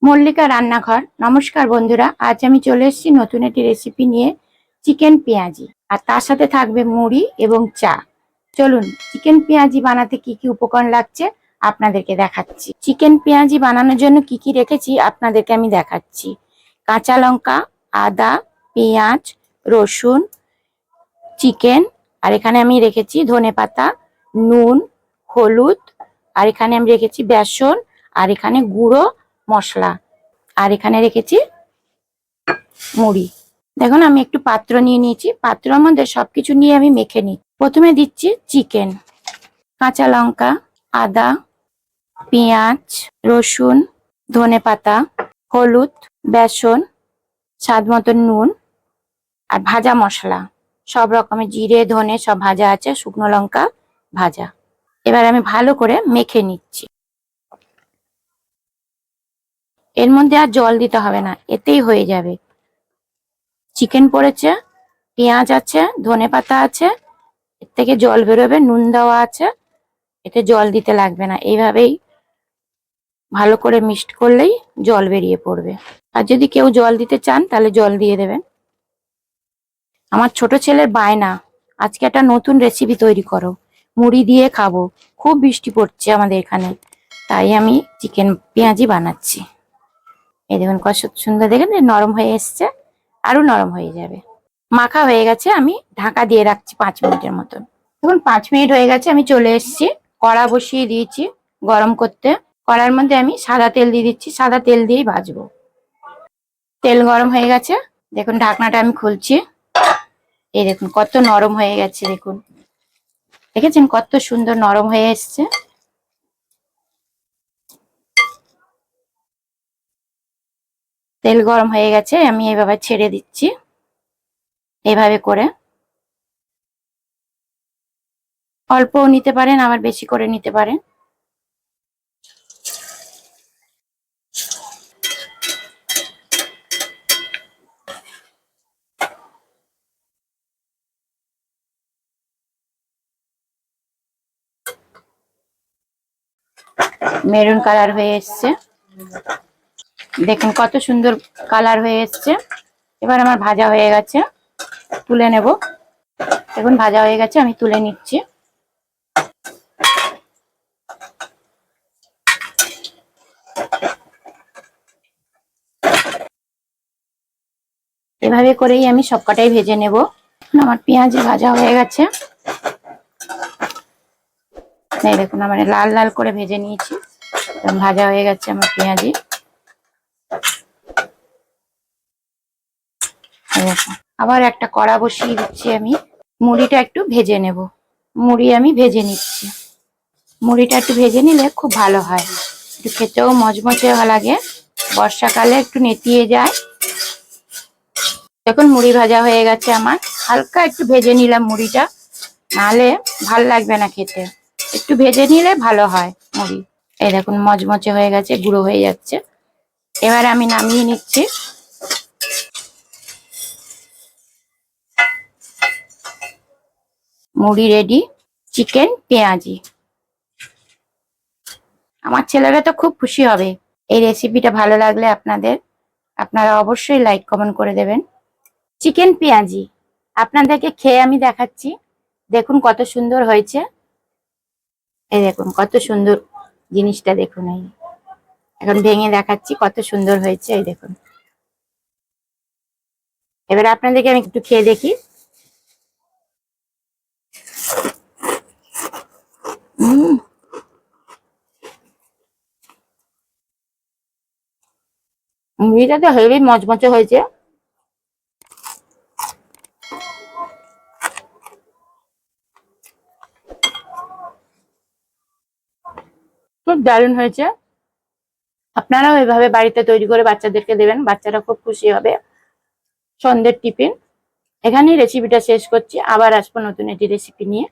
মল্লিকা রান্নাঘর। নমস্কার বন্ধুরা, আজ আমি চলে এসেছি নতুন একটি রেসিপি নিয়ে, চিকেন পেঁয়াজি। আর তার সাথে থাকবে মুড়ি এবং চা। চলুন চিকেন পেঁয়াজি বানাতে কি কি উপকরণ লাগছে আপনাদেরকে দেখাচ্ছি। চিকেন পেঁয়াজি বানানোর জন্য কি কি রেখেছি আপনাদেরকে আমি দেখাচ্ছি। কাঁচা লঙ্কা, আদা, পেঁয়াজ, রসুন, চিকেন, আর এখানে আমি রেখেছি ধনেপাতা, নুন, হলুদ, আর এখানে আমি রেখেছি বেসন, আর এখানে গুঁড়ো মশলা, আর এখানে রেখেছি মুড়ি। দেখুন আমি একটু পাত্র নিয়ে নিয়েছি, পাত্রের মধ্যে সবকিছু নিয়ে আমি মেখে নিই। প্রথমে দিচ্ছি চিকেন, কাঁচা লঙ্কা, আদা, পেঁয়াজ, রসুন, ধনেপাতা, হলুদ, বেসন, স্বাদ মতন নুন, আর ভাজা মশলা সব রকমের, জিরে ধনে সব ভাজা আছে, শুকনো লঙ্কা ভাজা। এবার আমি ভালো করে মেখে নিচ্ছি। এর মধ্যে আর জল দিতে হবে না, এতেই হয়ে যাবে। চিকেন পড়েছে, পেঁয়াজ আছে, ধনেপাতা আছে, এর থেকে জল বেরোবে, নুন দেওয়া আছে, এতে জল দিতে লাগবে না। এইভাবেই ভালো করে মিক্সড করলেই জল বেরিয়ে পড়বে। আর যদি কেউ জল দিতে চান তাহলে জল দিয়ে দেবেন। আমার ছোট ছেলের বায়না, আজকে একটা নতুন রেসিপি তৈরি করো, মুড়ি দিয়ে খাবো। খুব বৃষ্টি পড়ছে আমাদের এখানে, তাই আমি চিকেন পেঁয়াজি বানাচ্ছি। এই দেখুন কত সুন্দর, দেখেন নরম হয়ে এসছে, আরো নরম হয়ে যাবে। মাখা হয়ে গেছে, আমি ঢাকা দিয়ে রাখছি 5 মিনিটের মতন। দেখুন 5 মিনিট হয়ে গেছে, আমি চলে এসেছি। কড়া বসিয়ে দিয়েছি গরম করতে। কড়ার মধ্যে আমি সাদা তেল দিয়ে দিচ্ছি, সাদা তেল দিয়েই ভাজবো। তেল গরম হয়ে গেছে, দেখুন ঢাকনাটা আমি খুলছি। এই দেখুন কত নরম হয়ে গেছে, দেখুন দেখেছেন কত সুন্দর নরম হয়ে এসছে। তেল গরম হয়ে গেছে, আমি এভাবে ছেড়ে দিচ্ছি। এভাবে করে অল্পও নিতে পারেন, আবার বেশি করে নিতে পারেন। মেরুন কালার হয়ে এসছে, দেখুন কত সুন্দর কালার হয়ে এসছে। এবার আমার ভাজা হয়ে গেছে, তুলে নেব। দেখুন ভাজা হয়ে গেছে, আমি তুলে নিচ্ছি। এভাবে করেই আমি সবকটাই ভেজে নেব। আমার পেঁয়াজি ভাজা হয়ে গেছে, এই দেখুন আমার লাল লাল করে ভেজে নিয়েছি। ভাজা হয়ে গেছে আমার পেঁয়াজি। আবার একটা কড়া বসিয়ে দিচ্ছি আমি। মুড়িটা একটু ভেজে নেব। মুড়ি আমি ভেজে নিচ্ছি। মুড়িটা একটু ভেজে নিলে খুব ভালো হয়, একটু খেতেও মজমজে লাগে, বর্ষাকালে একটু নেতিয়ে যায়। দেখুন মুড়ি ভাজা হয়ে গেছে আমার। হালকা একটু ভেজে নিলাম মুড়িটা, নাহলে ভাল লাগবে না খেতে। একটু ভেজে নিলে ভালো হয় মুড়ি। এই দেখুন মজমচে হয়ে গেছে, গুঁড়ো হয়ে যাচ্ছে। এবার আমি নামিয়ে নিচ্ছি। মুড়ি রেডি, চিকেন পেঁয়াজি। আমার ছেলেরা তো খুব খুশি হবে। এই রেসিপিটা ভালো লাগলে আপনারা অবশ্যই লাইক কমেন্ট করে দেবেন। চিকেন পেঁয়াজি আপনাদেরকে খেয়ে আমি দেখাচ্ছি। দেখুন কত সুন্দর হয়েছে, এই দেখুন কত সুন্দর জিনিসটা, দেখুন এই এখন ভেঙে দেখাচ্ছি কত সুন্দর হয়েছে। এই দেখুন, এবার আপনাদেরকে আমি একটু খেয়ে দেখি। মুড়িটা তো হেভি মচমচে হয়েছে। খুব দারুণ হয়েছে। আপনারাও এভাবে বাড়িতে তৈরি করে বাচ্চাদেরকে দেবেন, বাচ্চারা খুব খুশি হবে। সন্ধ্যের টিফিন। এখানেই রেসিপিটা শেষ করছি, আবার আসবো নতুন একটি রেসিপি নিয়ে।